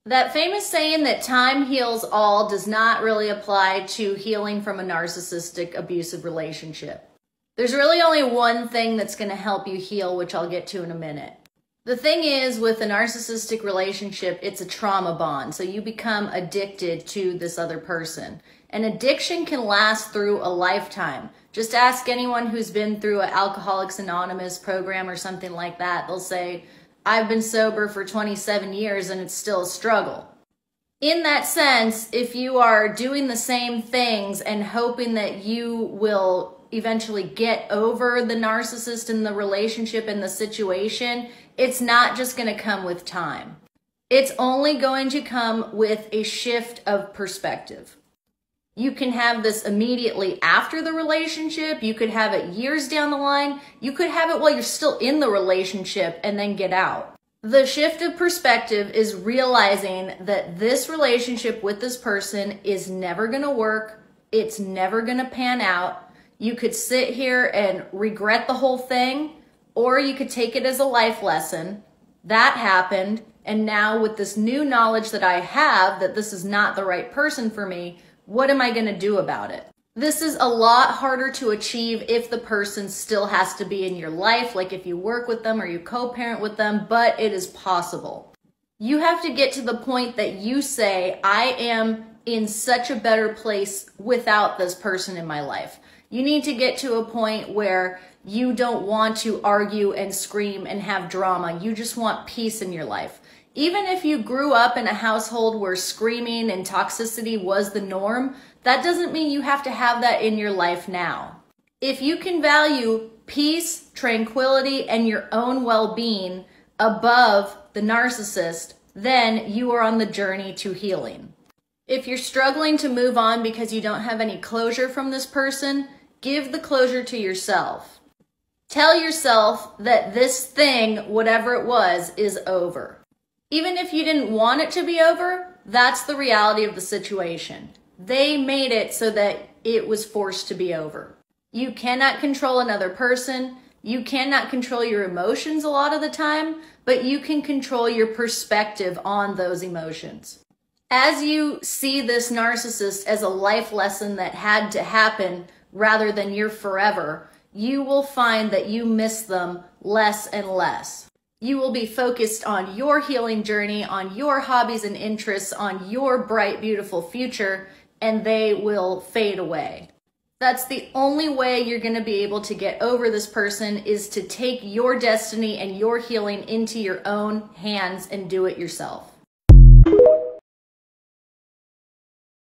That famous saying that time heals all does not really apply to healing from a narcissistic, abusive relationship. There's really only one thing that's going to help you heal, which I'll get to in a minute. The thing is, with a narcissistic relationship, it's a trauma bond, so you become addicted to this other person. And addiction can last through a lifetime. Just ask anyone who's been through an Alcoholics Anonymous program or something like that. They'll say, I've been sober for 27 years and it's still a struggle. In that sense, if you are doing the same things and hoping that you will eventually get over the narcissist in the relationship and the situation, it's not just going to come with time. It's only going to come with a shift of perspective. You can have this immediately after the relationship. You could have it years down the line. You could have it while you're still in the relationship and then get out. The shift of perspective is realizing that this relationship with this person is never going to work. It's never going to pan out. You could sit here and regret the whole thing, or you could take it as a life lesson. That happened, and now with this new knowledge that I have that this is not the right person for me, what am I going to do about it? This is a lot harder to achieve if the person still has to be in your life, like if you work with them or you co-parent with them, but it is possible. You have to get to the point that you say, I am in such a better place without this person in my life. You need to get to a point where you don't want to argue and scream and have drama. You just want peace in your life. Even if you grew up in a household where screaming and toxicity was the norm, that doesn't mean you have to have that in your life now. If you can value peace, tranquility, and your own well-being above the narcissist, then you are on the journey to healing. If you're struggling to move on because you don't have any closure from this person, give the closure to yourself. Tell yourself that this thing, whatever it was, is over. Even if you didn't want it to be over, that's the reality of the situation. They made it so that it was forced to be over. You cannot control another person. You cannot control your emotions a lot of the time, but you can control your perspective on those emotions. As you see this narcissist as a life lesson that had to happen rather than your forever, you will find that you miss them less and less. You will be focused on your healing journey, on your hobbies and interests, on your bright, beautiful future, and they will fade away. That's the only way you're going to be able to get over this person, is to take your destiny and your healing into your own hands and do it yourself.